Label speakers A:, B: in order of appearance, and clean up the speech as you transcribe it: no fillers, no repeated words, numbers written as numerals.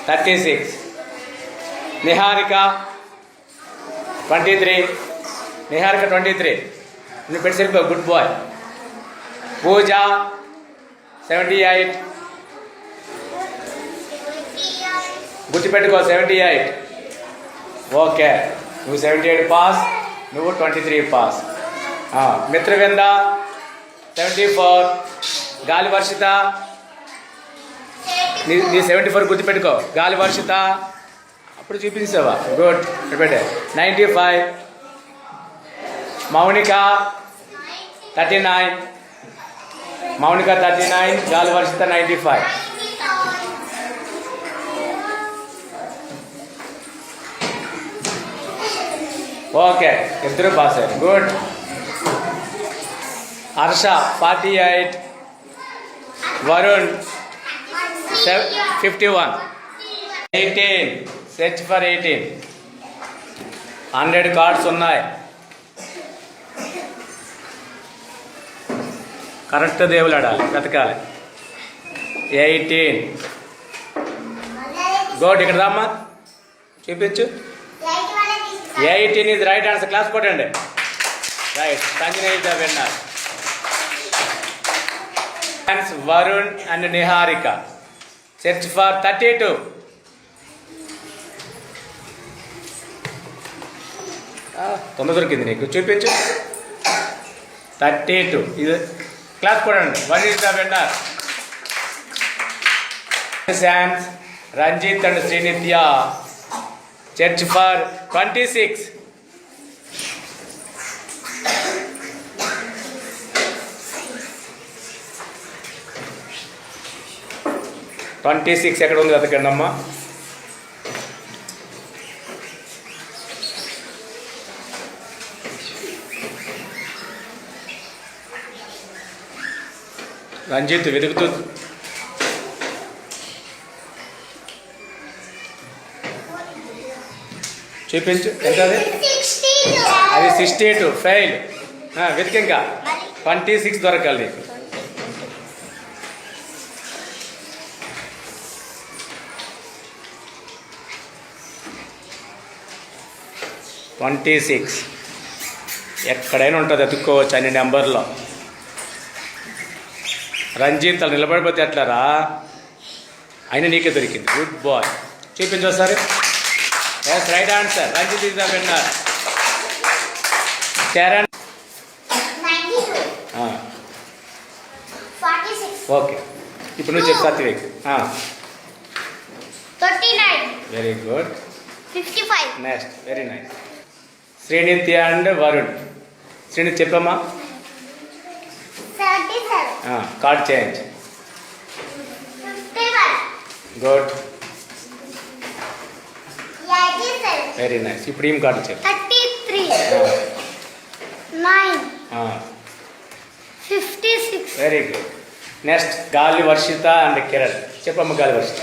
A: 36. Niharika 23. Niharika 23. You better say good boy. Pooja 78. గుర్తుపెట్టుకో 78. Okay, నువ్వు 78 pass, నువ్వు 23 pass. Mitravinda 74. గాలి వర్షిత నీ 74 గుర్తుపెట్టుకో. గాలి వర్షిత అప్పుడు చూపించావా? గుడ్, పెట్టే 95. మౌనిక 39. మౌనిక 39. గాలి వర్షిత 95. ఓకే, ఇద్దరు పాస్ అయ్యారు. Good. Harsha 48. Varun 51. 18. Search for 18. 100 cards ఉన్నాయి. కరెక్ట్ దేవులాడాలి, వెతకాలి. 18. గుడ్. ఇక్కడ రామ్మా, చూపించు. 18 is right answer. Class కొట్టండి. Right. Sanjana is the winner. Thanks Varun and Niharika. Search for 32. తొందర దొరికింది నీకు, చూపించు. 32 ఇది. క్లాస్ కొట్టండి. One is the winner. Sans Ranjit and Srinitya. Search for 26. 26 ఎక్కడ ఉంది వెతకండి అమ్మా. రంజిత్ వెతుకుతూ చూపించు. ఎంత అది? అది 62. ఫెయిల్. వెతికి ఇంకా 26 దొరకాలి నీకు. 26 ఎక్కడైనా ఉంటుంది, ఎత్తుక్కోవచ్చు అన్ని నెంబర్లో. రంజిత్ అలా నిలబడిపోతే ఎట్లారా? అయినా నీకే దొరికింది. Good boy. చూపించు ఒకసారి. Yes, right answer. Ranjith is the winner. Charan
B: 46.
A: Okay, ఇప్పుడు నువ్వు చెప్పు. Satvik
B: 39.
A: Very good.
B: 55.
A: Next, very nice. Srinithya and Varun. Srinith చెప్పమ్మా.
B: 77.
A: Card change.
B: 51.
A: Good,
B: 87.
A: Very nice. ఇప్పుడు ఏం కార్డు చెప్పు.
B: 33. 9. 56.
A: Very good. నెక్స్ట్ గాలి వర్షిత అండ్ కిరణ్. చెప్పమ్మ గాలి వర్షిత.